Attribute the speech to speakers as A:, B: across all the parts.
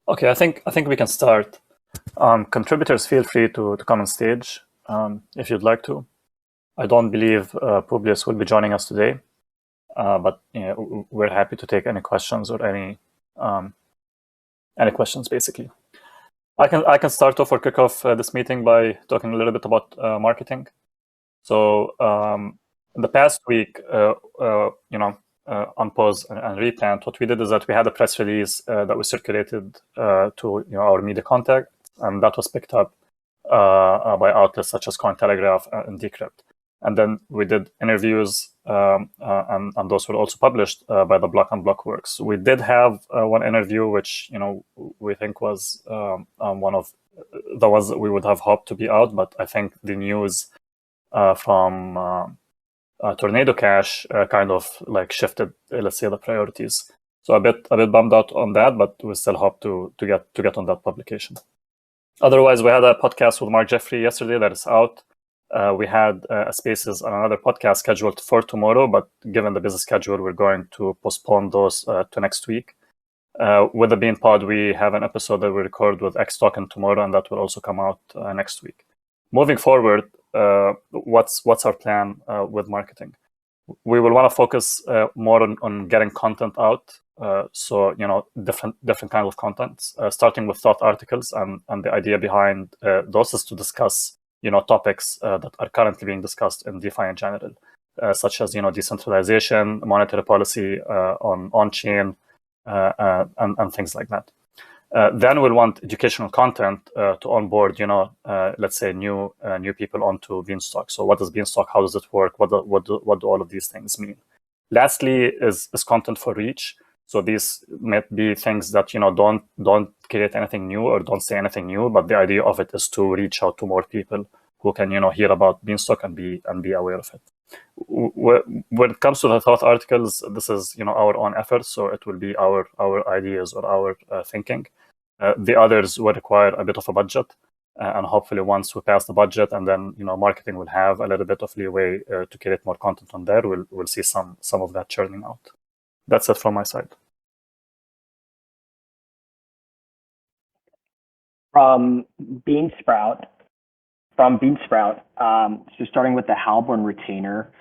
A: Okay, I think we can start. Contributors, feel free to come on stage if you'd like to. I don't believe Publius will be joining us today, but we're happy to take any questions or any questions, basically. I can start off or kick off this meeting by talking a little bit about marketing. So in the past week, on pause and replant, what we did is that we had a press release that was circulated to our media contact, and that was picked up by outlets such as Cointelegraph and Decrypt. And then we did interviews, and those were also published by the Block and Blockworks. We did have one interview, which we think was one of the ones that we would have hoped to be out, but I think the news from Tornado Cash kind of like shifted, let's say, the priorities. So a bit bummed out on that, but we still hope to get on that publication. Otherwise, we had a podcast with Mark Jeffrey yesterday that is out. We had Spaces on another podcast scheduled for tomorrow, but given the busy schedule, we're going to postpone those to next week. With the Bean Pod, we have an episode that we record with X Token tomorrow, and that will also come out next week. Moving forward, what's our plan with marketing? We will want to focus more on getting content out. So different kind of content, starting with thought articles, and the idea behind those is to discuss topics that are currently being discussed in DeFi in general, such as decentralization, monetary policy on chain, and things like that. Then we'll want educational content to onboard, let's say new people onto Beanstalk. So what is Beanstalk? How does it work? What do all of these things mean? Lastly is content for reach. So these might be things that don't create anything new or don't say anything new, but the idea of it is to reach out to more people who can hear about Beanstalk and be aware of it. When it comes to the thought articles, this is our own effort, so it will be our ideas or our thinking. The others will require a bit of a budget, and hopefully once we pass the budget, and then marketing will have a little bit of leeway to create more content on there. We'll see some of that churning out. That's it from my side.
B: From Beansprout, so starting with the Halborn retainer,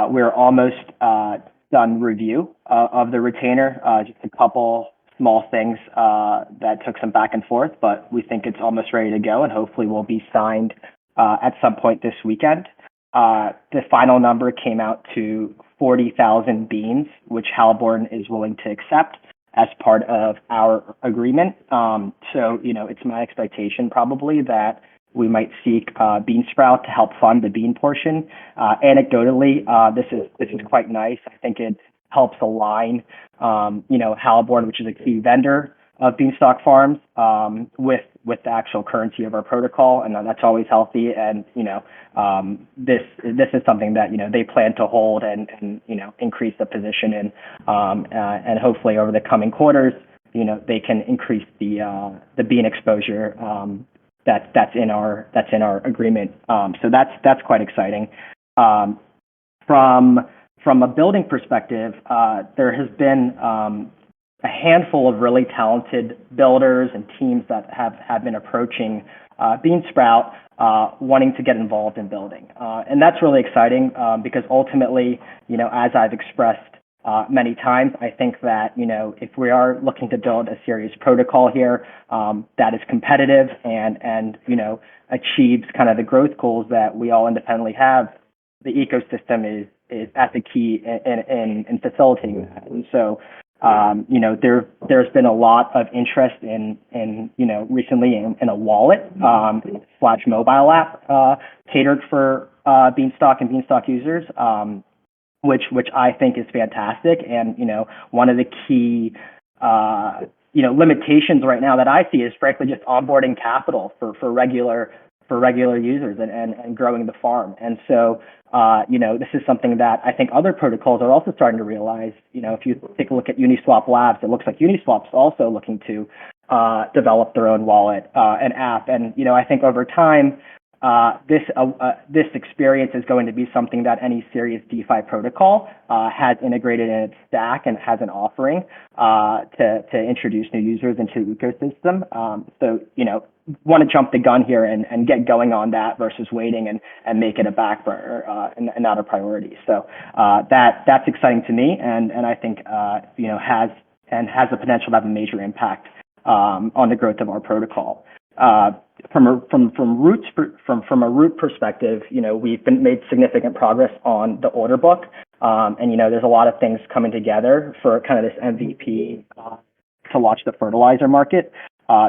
B: we're almost done review of the retainer. Just a couple small things that took some back and forth, but we think it's almost ready to go, and hopefully will be signed at some point this weekend. The final number came out to 40,000 beans, which Halborn is willing to accept as part of our agreement. So, it's my expectation probably that we might seek Beansprout to help fund the bean portion. Anecdotally, this is quite nice. I think it helps align, Halborn, which is a key vendor of Beanstalk Farms, with the actual currency of our protocol, and that's always healthy. And this is something that they plan to hold and increase the position in, and hopefully over the coming quarters, they can increase the bean exposure that's in our agreement. So that's quite exciting. From a building perspective, there has been a handful of really talented builders and teams that have been approaching Beansprout wanting to get involved in building. And that's really exciting because ultimately, as I've expressed many times, I think that, if we are looking to build a serious protocol here that is competitive and achieves kind of the growth goals that we all independently have, the ecosystem is at the key in facilitating that. And so, there's been a lot of interest in recently in a wallet / mobile app catered for Beanstalk and Beanstalk users, which I think is fantastic. And one of the key limitations right now that I see is frankly just onboarding capital for regular users and growing the farm. And so this is something that I think other protocols are also starting to realize. If you take a look at Uniswap Labs, it looks like Uniswap's also looking to develop their own wallet and app. And I think over time, this experience is going to be something that any serious DeFi protocol has integrated in its stack and has an offering to introduce new users into the ecosystem. So, want to jump the gun here and get going on that versus waiting and make it a back burner and not a priority. So that's exciting to me, and I think has the potential to have a major impact on the growth of our protocol. From a root perspective, we've made significant progress on the order book, and there's a lot of things coming together for kind of this MVP to launch the fertilizer market.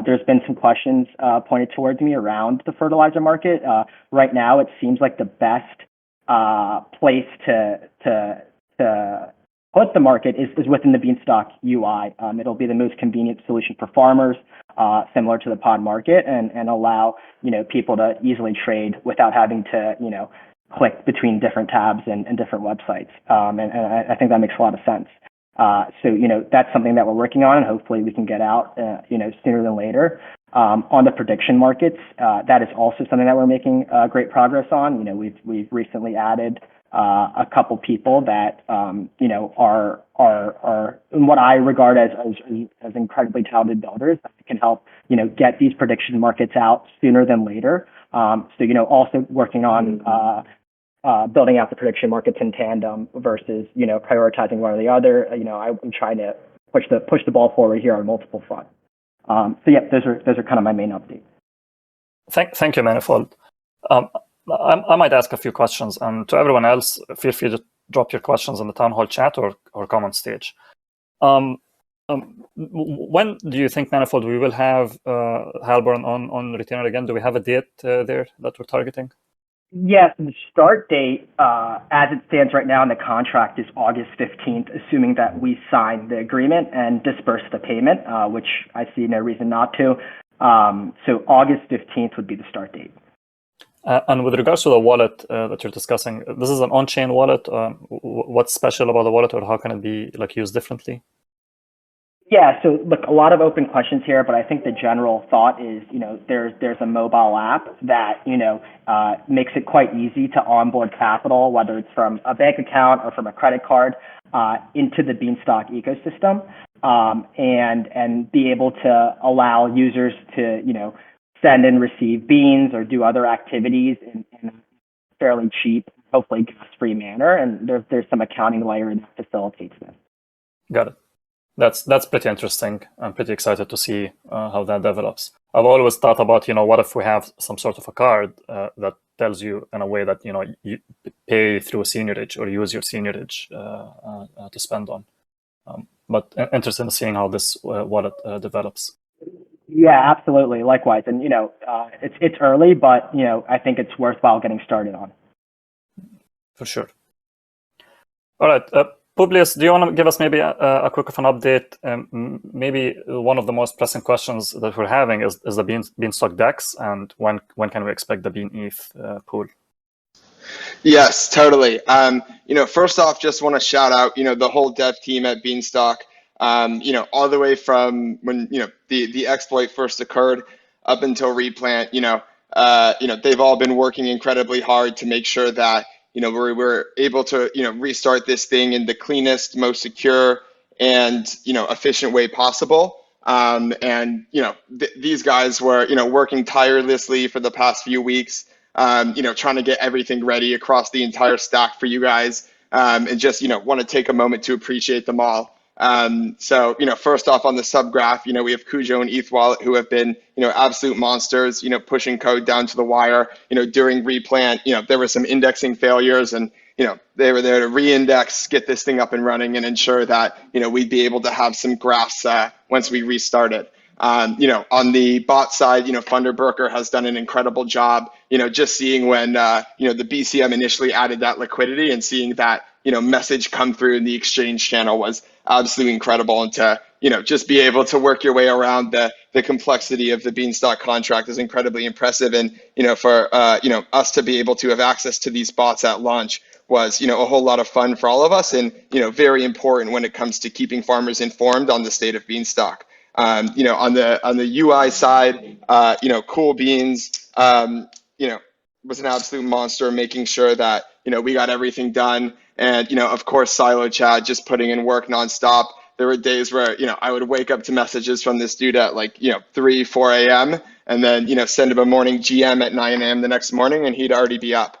B: There's been some questions pointed towards me around the fertilizer market. Right now, it seems like the best place to put the market is within the Beanstalk UI. It'll be the most convenient solution for farmers, similar to the pod market, and allow people to easily trade without having to click between different tabs and different websites. And I think that makes a lot of sense. So that's something that we're working on, and hopefully we can get out sooner than later. On the prediction markets, that is also something that we're making great progress on. We've recently added a couple people that are what I regard as incredibly talented builders that can help get these prediction markets out sooner than later. So also working on building out the prediction markets in tandem versus prioritizing one or the other. I'm trying to push the ball forward here on multiple fronts. So yeah, those are kind of my main updates.
A: Thank you, Manifold. I might ask a few questions, and to everyone else, feel free to drop your questions in the town hall chat or come on stage. When do you think, Manifold, we will have Halborn on retainer again? Do we have a date there that we're targeting?
B: Yes, the start date, as it stands right now in the contract, is August 15th, assuming that we sign the agreement and disperse the payment, which I see no reason not to. So August 15th would be the start date.
A: And with regards to the wallet that you're discussing, this is an on-chain wallet. What's special about the wallet, or how can it be used differently?
B: Yeah, so look, a lot of open questions here, but I think the general thought is, there's a mobile app that, makes it quite easy to onboard capital, whether it's from a bank account or from a credit card, into the Beanstalk ecosystem, and be able to allow users to, send and receive beans or do other activities in a fairly cheap, hopefully gas-free manner. And there's some accounting layer that facilitates this.
A: Got it. That's pretty interesting. I'm pretty excited to see how that develops. I've always thought about, what if we have some sort of a card that tells you in a way that, you pay through seigniorage or use your seigniorage to spend on. But interested in seeing how this wallet develops.
B: Yeah, absolutely. Likewise. And, it's early, but, I think it's worthwhile getting started on.
A: For sure. All right. Publius, do you want to give us maybe a quick of an update? Maybe one of the most pressing questions that we're having is the Beanstalk DEX, and when can we expect the BEAN-ETH pool?
C: Yes, totally. First off, just want to shout out, the whole dev team at Beanstalk. All the way from when the exploit first occurred up until replant. They've all been working incredibly hard to make sure that we're able to restart this thing in the cleanest, most secure, and efficient way possible. These guys were working tirelessly for the past few weeks, trying to get everything ready across the entire stack for you guys, and just want to take a moment to appreciate them all. So first off, on the subgraph, we have Cujo and ETH Wallet, who have been absolute monsters, pushing code down to the wire. During replant, there were some indexing failures, and they were there to re-index, get this thing up and running, and ensure that we'd be able to have some graphs once we restarted. On the bot side, Funderburker has done an incredible job, just seeing when the BCM initially added that liquidity, and seeing that message come through in the exchange channel was absolutely incredible. And to just be able to work your way around the complexity of the Beanstalk contract is incredibly impressive. And for us to be able to have access to these bots at launch was a whole lot of fun for all of us, and very important when it comes to keeping farmers informed on the state of Beanstalk. On the UI side, cool beans, was an absolute monster, making sure that, we got everything done. And, of course, Silo Chad just putting in work nonstop. There were days where, I would wake up to messages from this dude at like, 3, 4 a.m. and then, send him a morning GM at 9 a.m. the next morning and he'd already be up.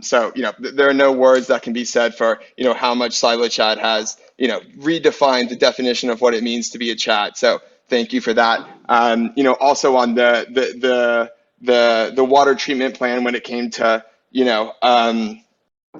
C: So, there are no words that can be said for, how much Silo Chat has, redefined the definition of what it means to be a chat. So thank you for that. Also on the water treatment plan when it came to,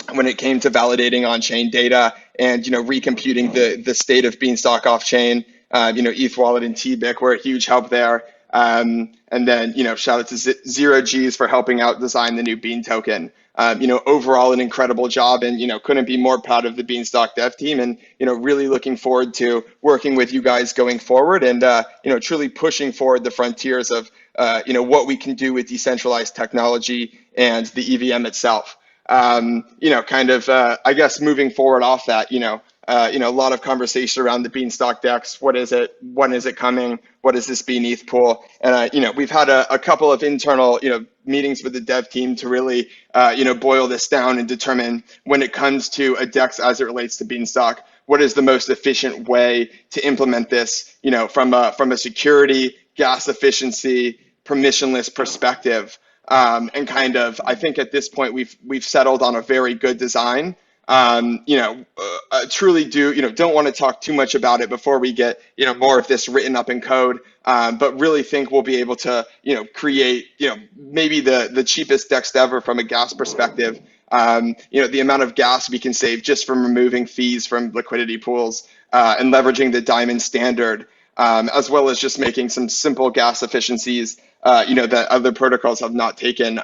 C: validating on-chain data and, recomputing the state of Beanstalk off-chain, ETH Wallet and TBIC were a huge help there. And then, shout out to Zero G's for helping out design the new Bean token. Overall an incredible job and, couldn't be more proud of the Beanstalk dev team and, really looking forward to working with you guys going forward and, truly pushing forward the frontiers of, what we can do with decentralized technology and the EVM itself. I guess moving forward off that, a lot of conversation around the Beanstalk DEX. What is it? When is it coming? What is this BEAN-ETH pool? And, we've had a couple of internal, meetings with the dev team to really, boil this down and determine when it comes to a DEX as it relates to Beanstalk, what is the most efficient way to implement this, from a security, gas efficiency, permissionless perspective. And I think at this point we've settled on a very good design. Truly don't want to talk too much about it before we get, more of this written up in code. But really think we'll be able to, create, maybe the cheapest DEX ever from a gas perspective. The amount of gas we can save just from removing fees from liquidity pools, and leveraging the diamond standard, as well as just making some simple gas efficiencies, that other protocols have not taken.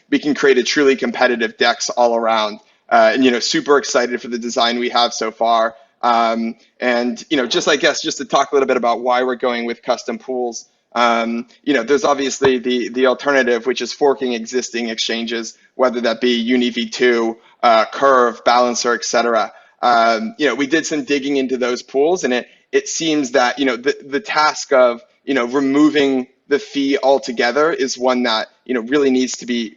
C: We can create a truly competitive DEX all around. And, super excited for the design we have so far. And, just to talk a little bit about why we're going with custom pools. There's obviously the alternative, which is forking existing exchanges, whether that be UniV2, Curve, Balancer, etc. We did some digging into those pools, and it seems that, the task of, removing the fee altogether is one that, really needs to be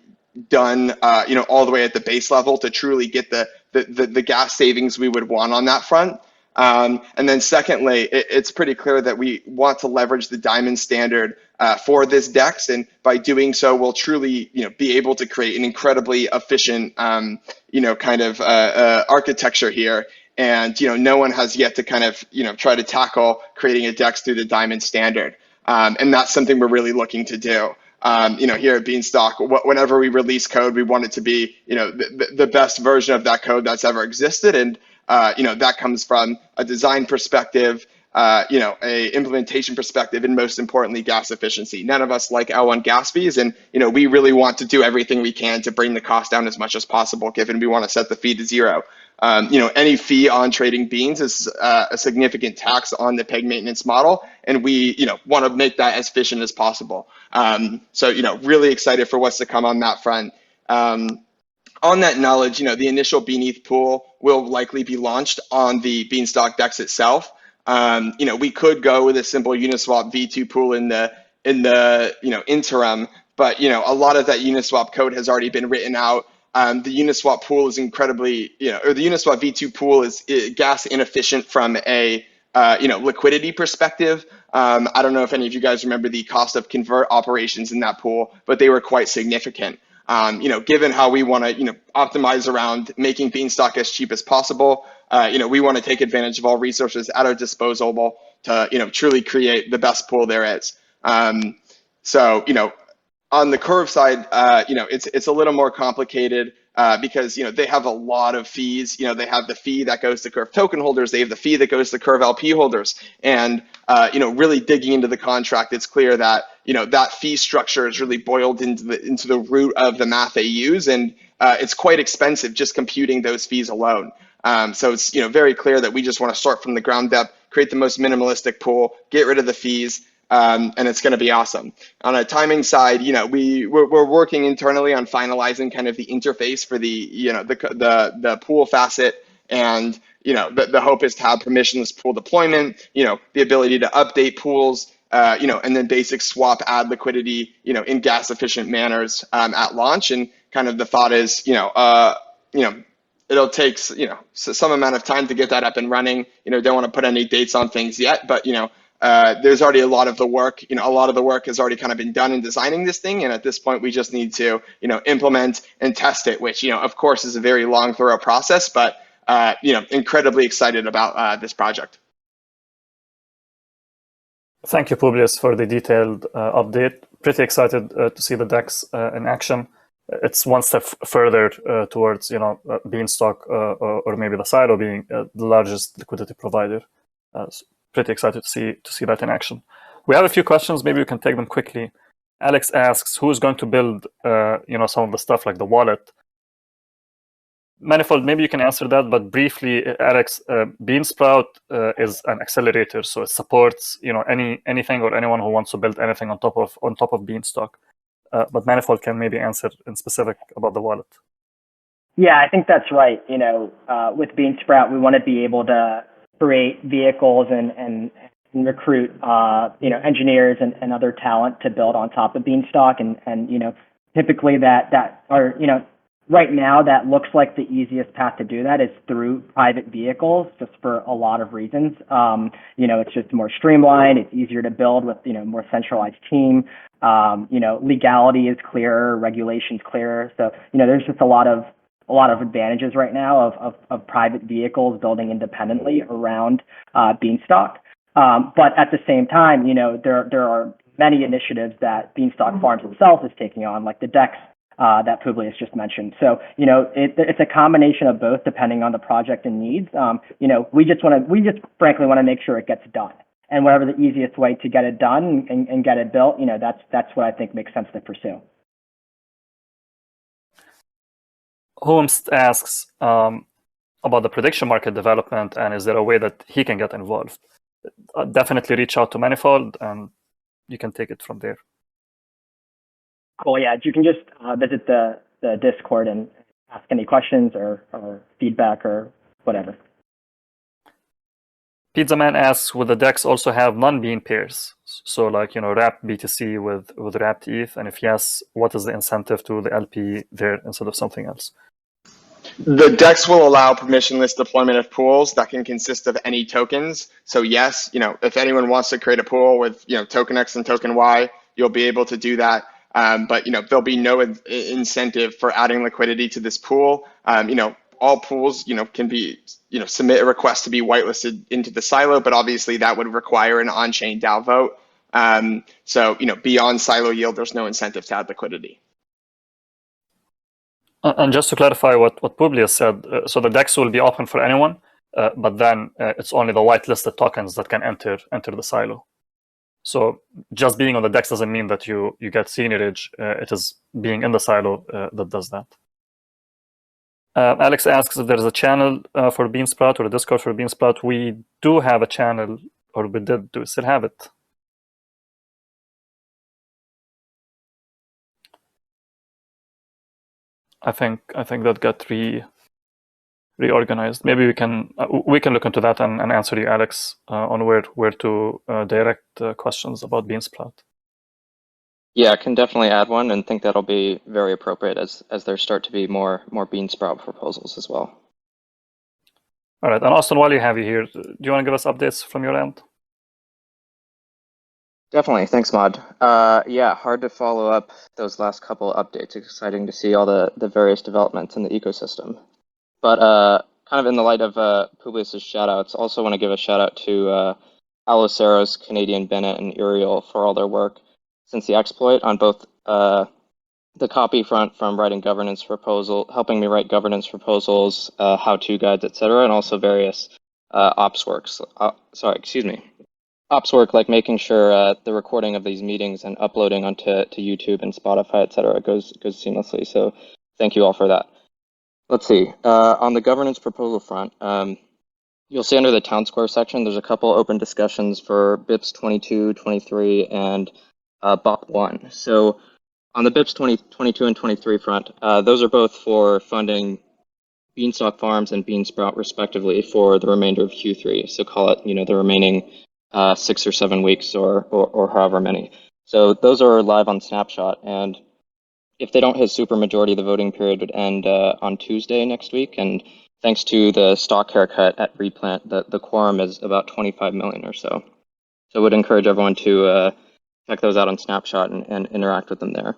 C: done, all the way at the base level to truly get the gas savings we would want on that front. And then secondly, it's pretty clear that we want to leverage the diamond standard for this DEX. And by doing so, we'll truly, be able to create an incredibly efficient, architecture here. And, no one has yet to try to tackle creating a DEX through the diamond standard. And that's something we're really looking to do. Here at Beanstalk, whenever we release code, we want it to be, the best version of that code that's ever existed. And, that comes from a design perspective, a implementation perspective, and most importantly, gas efficiency. None of us like L1 gas fees. And, we really want to do everything we can to bring the cost down as much as possible, given we want to set the fee to zero. Any fee on trading beans is a significant tax on the peg maintenance model, and we, want to make that as efficient as possible. So, really excited for what's to come on that front. On that knowledge, the initial BEAN-ETH pool will likely be launched on the Beanstalk DEX itself. We could go with a simple Uniswap V2 pool in the interim, but a lot of that Uniswap code has already been written out. The Uniswap pool is incredibly, or the Uniswap V2 pool is gas inefficient from a, liquidity perspective. I don't know if any of you guys remember the cost of convert operations in that pool, but they were quite significant. Given how we want to, optimize around making Beanstalk as cheap as possible, we want to take advantage of all resources at our disposal to, truly create the best pool there is. So, on the Curve side, it's a little more complicated because, they have a lot of fees. They have the fee that goes to Curve token holders. They have the fee that goes to Curve LP holders. And, really digging into the contract, it's clear that, that fee structure is really boiled into the root of the math they use. And it's quite expensive just computing those fees alone. So it's, very clear that we just want to start from the ground up, create the most minimalistic pool, get rid of the fees. And it's going to be awesome. On a timing side, we're working internally on finalizing kind of the interface for the pool facet, and the hope is to have permissionless pool deployment, the ability to update pools, and then basic swap add liquidity, in gas efficient manners at launch. And kind of the thought is, it'll take, some amount of time to get that up and running. Don't want to put any dates on things yet, but, there's already a lot of the work, a lot of the work has already kind of been done in designing this thing. And at this point, we just need to, implement and test it, which, of course, is a very long, thorough process, but, incredibly excited about this project.
A: Thank you, Publius, for the detailed update. Pretty excited to see the DEX in action. It's one step further towards, Beanstalk or maybe the silo being the largest liquidity provider. So pretty excited to see that in action. We have a few questions. Maybe we can take them quickly. Alex asks, who is going to build, some of the stuff like the wallet? Manifold, maybe you can answer that, but briefly, Alex, Beansprout is an accelerator, so it supports, anything or anyone who wants to build anything on top of Beanstalk. But Manifold can maybe answer in specific about the wallet.
B: Yeah, I think that's right. With Beansprout, we want to be able to create vehicles and recruit, engineers and other talent to build on top of Beanstalk. And typically that are, right now that looks like the easiest path to do that is through private vehicles, just for a lot of reasons. It's just more streamlined. It's easier to build with, more centralized team. Legality is clearer, regulations clearer. So, there's just a lot of advantages right now of private vehicles building independently around Beanstalk. But at the same time, there are many initiatives that Beanstalk Farms itself is taking on, like the DEX that Publius just mentioned. So, it's a combination of both depending on the project and needs. We just frankly want to make sure it gets done. And whatever the easiest way to get it done and get it built, that's what I think makes sense to pursue.
A: Holmes asks about the prediction market development, and is there a way that he can get involved? Definitely reach out to Manifold, and you can take it from there.
B: Cool. Yeah, you can just visit the Discord and ask any questions or feedback or whatever.
A: Pizza Man asks, will the DEX also have non-bean pairs? So like, wrapped BTC with wrapped ETH? And if yes, what is the incentive to the LP there instead of something else?
C: The DEX will allow permissionless deployment of pools that can consist of any tokens. So yes, if anyone wants to create a pool with, token X and token Y, you'll be able to do that. But, there'll be no incentive for adding liquidity to this pool. All pools, can be, submit a request to be whitelisted into the silo, but obviously that would require an on-chain DAO vote. So, beyond silo yield, there's no incentive to add liquidity.
A: And just to clarify what Publius said, so the DEX will be open for anyone, but then it's only the whitelisted tokens that can enter the silo. So just being on the DEX doesn't mean that you get seniorage. It is being in the silo that does that. Alex asks if there is a channel for Beansprout or a Discord for Beansprout. We do have a channel, or we did. Do we still have it? I think that got reorganized. Maybe we can look into that and answer you, Alex, on where to direct questions about Beansprout.
D: Yeah, I can definitely add one, and think that'll be very appropriate as there start to be more Beansprout proposals as well.
A: All right, and Austin, while you have you here, do you want to give us updates from your end?
D: Definitely, thanks, Mod. Yeah, hard to follow up those last couple updates. Exciting to see all the various developments in the ecosystem. But kind of in the light of Publius's shout-outs, also want to give a shout-out to Aloceros, Canadian Bennett, and Uriel for all their work since the exploit on both the copy front from writing governance proposal, helping me write governance proposals, how-to guides, etc., and also various ops works. Ops work, like making sure the recording of these meetings and uploading onto YouTube and Spotify, etc., goes seamlessly. So thank you all for that. Let's see. On the governance proposal front, you'll see under the town square section, there's a couple open discussions for BIPs 22, 23, and BOP 1. So on the BIPs 22 and 23 front, those are both for funding Beanstalk Farms and Beansprout respectively for the remainder of Q3. So call it, the remaining 6 or 7 weeks or however many. So those are live on Snapshot, and if they don't hit supermajority, the voting period would end on Tuesday next week. And thanks to the stock haircut at Replant, the quorum is about 25 million or so. So I would encourage everyone to check those out on Snapshot and interact with them there.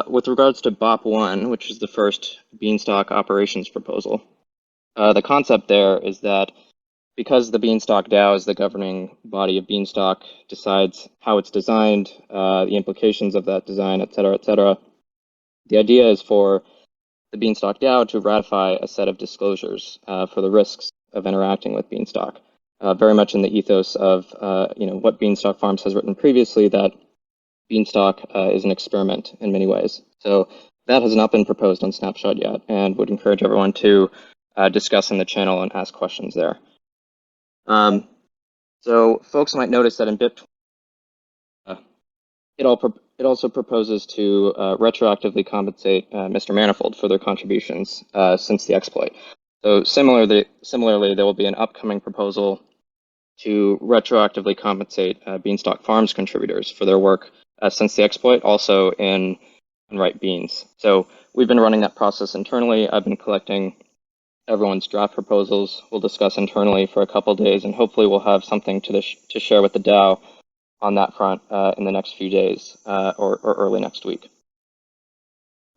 D: With regards to BOP1, which is the first Beanstalk operations proposal, the concept there is that because the Beanstalk DAO is the governing body of Beanstalk, decides how it's designed, the implications of that design, et cetera, the idea is for the Beanstalk DAO to ratify a set of disclosures for the risks of interacting with Beanstalk, very much in the ethos of what Beanstalk Farms has written previously, that Beanstalk is an experiment in many ways. So that has not been proposed on Snapshot yet, and would encourage everyone to discuss in the channel and ask questions there. So folks might notice that in BIP, it also proposes to retroactively compensate Mr. Manifold for their contributions since the exploit. So similarly, there will be an upcoming proposal to retroactively compensate Beanstalk Farms contributors for their work since the exploit, also in Unripe Beans. So we've been running that process internally. I've been collecting everyone's draft proposals. We'll discuss internally for a couple of days, and hopefully we'll have something to share with the DAO on that front in the next few days or early next week.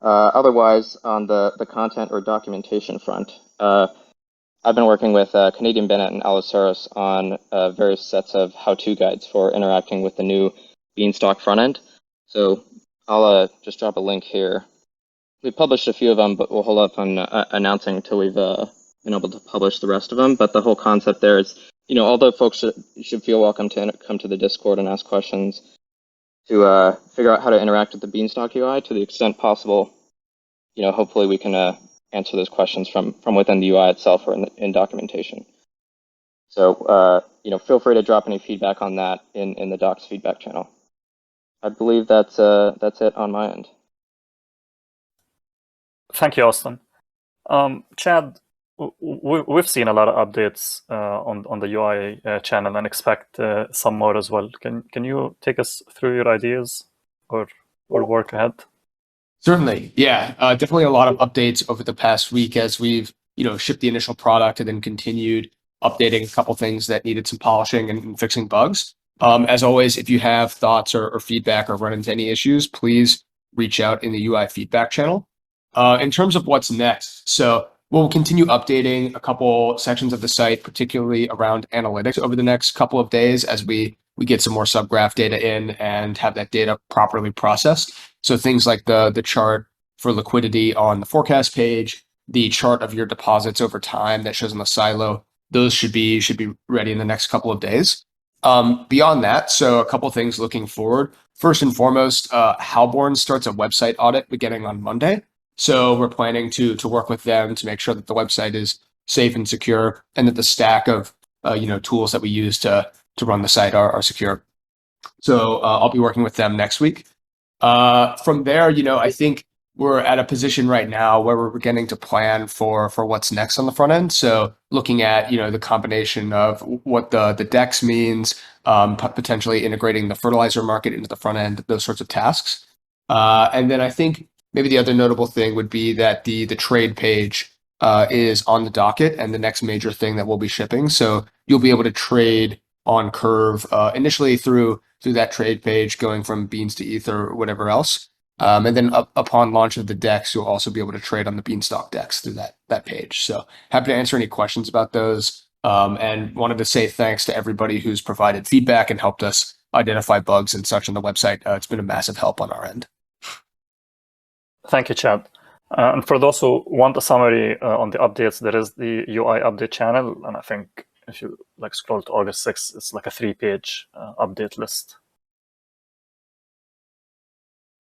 D: Otherwise, on the content or documentation front, I've been working with Canadian Bennett and Alaceros on various sets of how-to guides for interacting with the new Beanstalk front end. So I'll just drop a link here. We published a few of them, but we'll hold up on announcing until we've been able to publish the rest of them. But the whole concept there is, although folks should feel welcome to come to the Discord and ask questions, to figure out how to interact with the Beanstalk UI to the extent possible. Hopefully we can answer those questions from within the UI itself or in documentation. So feel free to drop any feedback on that in the docs feedback channel. I believe that's it on my end.
A: Thank you, Austin. Chad, we've seen a lot of updates on the UI channel and expect some more as well. Can you take us through your ideas or work ahead?
E: Certainly, yeah. Definitely a lot of updates over the past week as we've shipped the initial product and then continued updating a couple things that needed some polishing and fixing bugs. As always, if you have thoughts or feedback or run into any issues, please reach out in the UI feedback channel. In terms of what's next, so we'll continue updating a couple sections of the site, particularly around analytics over the next couple of days as we get some more subgraph data in and have that data properly processed. So things like the chart for liquidity on the forecast page, the chart of your deposits over time that shows on the silo, those should be ready in the next couple of days. Beyond that, so a couple things looking forward. First and foremost, Halborn starts a website audit beginning on Monday. So we're planning to work with them to make sure that the website is safe and secure, and that the stack of tools that we use to run the site are secure. So I'll be working with them next week. From there, I think we're at a position right now where we're beginning to plan for what's next on the front end. So looking at the combination of what the DEX means, potentially integrating the fertilizer market into the front end, those sorts of tasks. And then I think maybe the other notable thing would be that the trade page is on the docket and the next major thing that we'll be shipping. So you'll be able to trade on Curve initially through that trade page, going from Beans to ETH or whatever else. And then upon launch of the DEX, you'll also be able to trade on the Beanstalk DEX through that page. So happy to answer any questions about those. And wanted to say thanks to everybody who's provided feedback and helped us identify bugs and such on the website. It's been a massive help on our end.
A: Thank you, Chad. And for those who want a summary on the updates, there is the UI update channel. And I think if you scroll to August 6th, it's like a 3-page update list.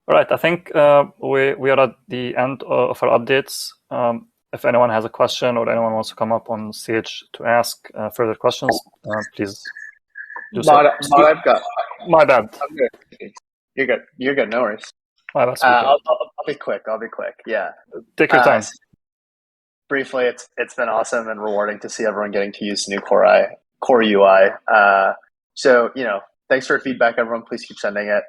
A: All right, I think we are at the end of our updates. If anyone has a question or anyone wants to come up on stage to ask further questions, please do so.
F: I've got.
A: My bad.
F: I'm good. You're good. No worries.
A: My bad.
F: I'll be quick. Yeah.
A: Take your time.
F: Briefly, it's been awesome and rewarding to see everyone getting to use new Core UI. So, thanks for feedback, everyone. Please keep sending it.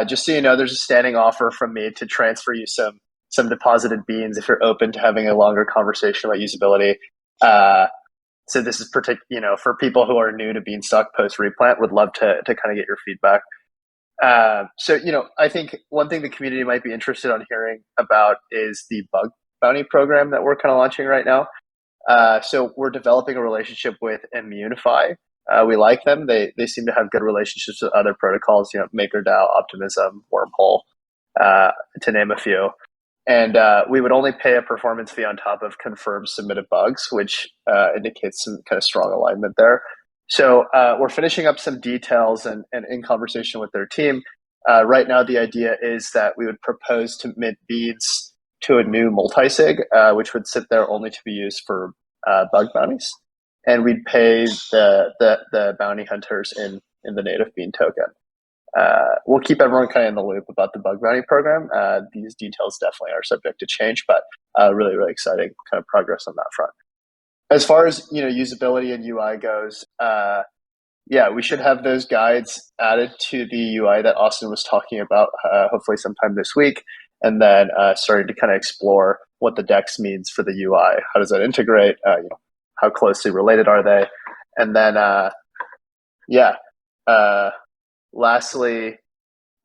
F: Just so you know, there's a standing offer from me to transfer you some deposited beans if you're open to having a longer conversation about usability. So this is for people who are new to Beanstalk post replant, would love to kind of get your feedback. So, I think one thing the community might be interested on hearing about is the bug bounty program that we're kind of launching right now. So we're developing a relationship with Immunify. We like them. They seem to have good relationships with other protocols, MakerDAO, Optimism, Wormhole, to name a few. And we would only pay a performance fee on top of confirmed submitted bugs, which indicates some kind of strong alignment there. So we're finishing up some details and in conversation with their team. Right now, the idea is that we would propose to mint beads to a new multi-sig, which would sit there only to be used for bug bounties. And we'd pay the bounty hunters in the native bean token. We'll keep everyone kind of in the loop about the bug bounty program. These details definitely are subject to change, but really, really exciting kind of progress on that front. As far as usability and UI goes, we should have those guides added to the UI that Austin was talking about, hopefully sometime this week, and then starting to kind of explore what the DEX means for the UI. How does that integrate? How closely related are they? And then, lastly,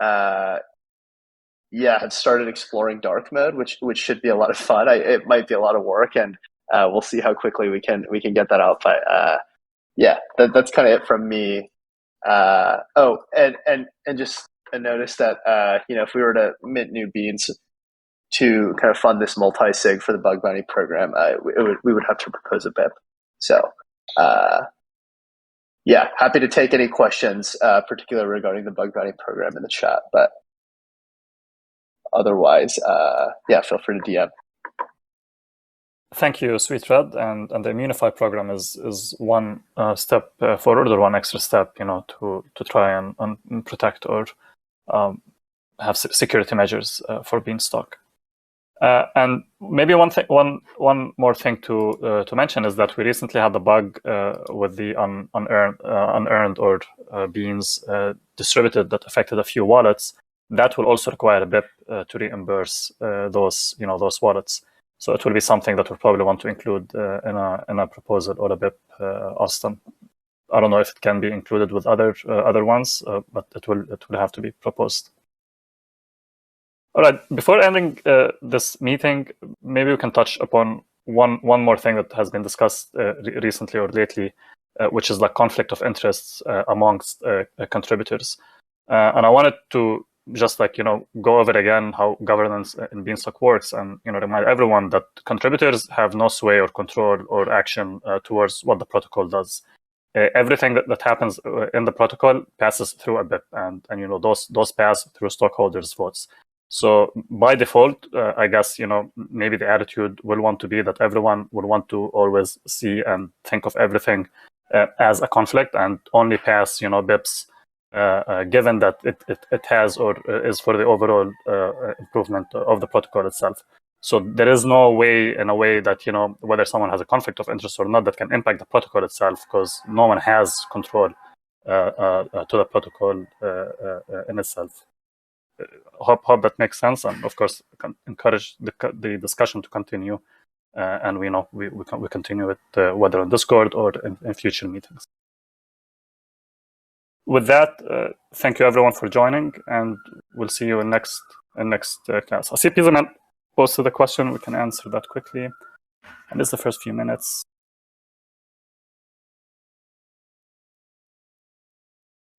F: I've started exploring dark mode, which should be a lot of fun. It might be a lot of work, and we'll see how quickly we can get that out. But that's kind of it from me. And just a notice that if we were to mint new beans to kind of fund this multi-sig for the bug bounty program, we would have to propose a BIP. So happy to take any questions, particularly regarding the bug bounty program in the chat. But otherwise, feel free to DM.
A: Thank you, Sweet Red. And the Immunify program is one step forward, or one extra step, to try and protect or have security measures for Beanstalk. And maybe one more thing to mention is that we recently had the bug with the unearned or beans distributed that affected a few wallets. That will also require a BIP to reimburse those wallets. So it will be something that we'll probably want to include in a proposal or a BIP, Austin. I don't know if it can be included with other ones, but it will have to be proposed. All right. Before ending this meeting, maybe we can touch upon one more thing that has been discussed recently or lately, which is like conflict of interests amongst contributors. And I wanted to just go over again how governance in Beanstalk works, and remind everyone that contributors have no sway or control or action towards what the protocol does. Everything that happens in the protocol passes through a BIP, and those pass through stockholders' votes. So by default, I guess maybe the attitude will want to be that everyone will want to always see and think of everything as a conflict, and only pass BIPs given that it has or is for the overall improvement of the protocol itself. So there is no way, in a way, that whether someone has a conflict of interest or not, that can impact the protocol itself, because no one has control to the protocol in itself. Hope that makes sense, and of course encourage the discussion to continue, and we continue it whether on Discord or in future meetings. With that, thank you everyone for joining, and we'll see you in next class. I see Pizzaman posted a question. We can answer that quickly, and this is the first few minutes.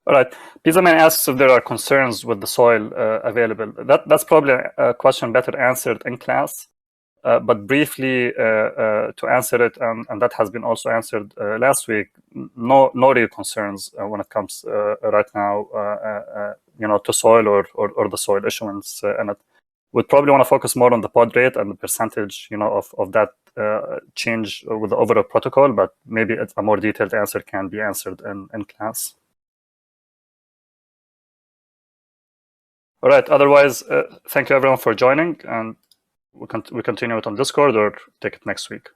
A: All right. Pizzaman asks if there are concerns with the soil available. That's probably a question better answered in class. But briefly, to answer it, and that has been also answered last week, no real concerns when it comes right now, to soil or the soil issuance in it. We'd probably want to focus more on the pod rate and the percentage, of that change with the overall protocol. But maybe a more detailed answer can be answered in class. All right. Otherwise, thank you everyone for joining, and we continue it on Discord or take it next week.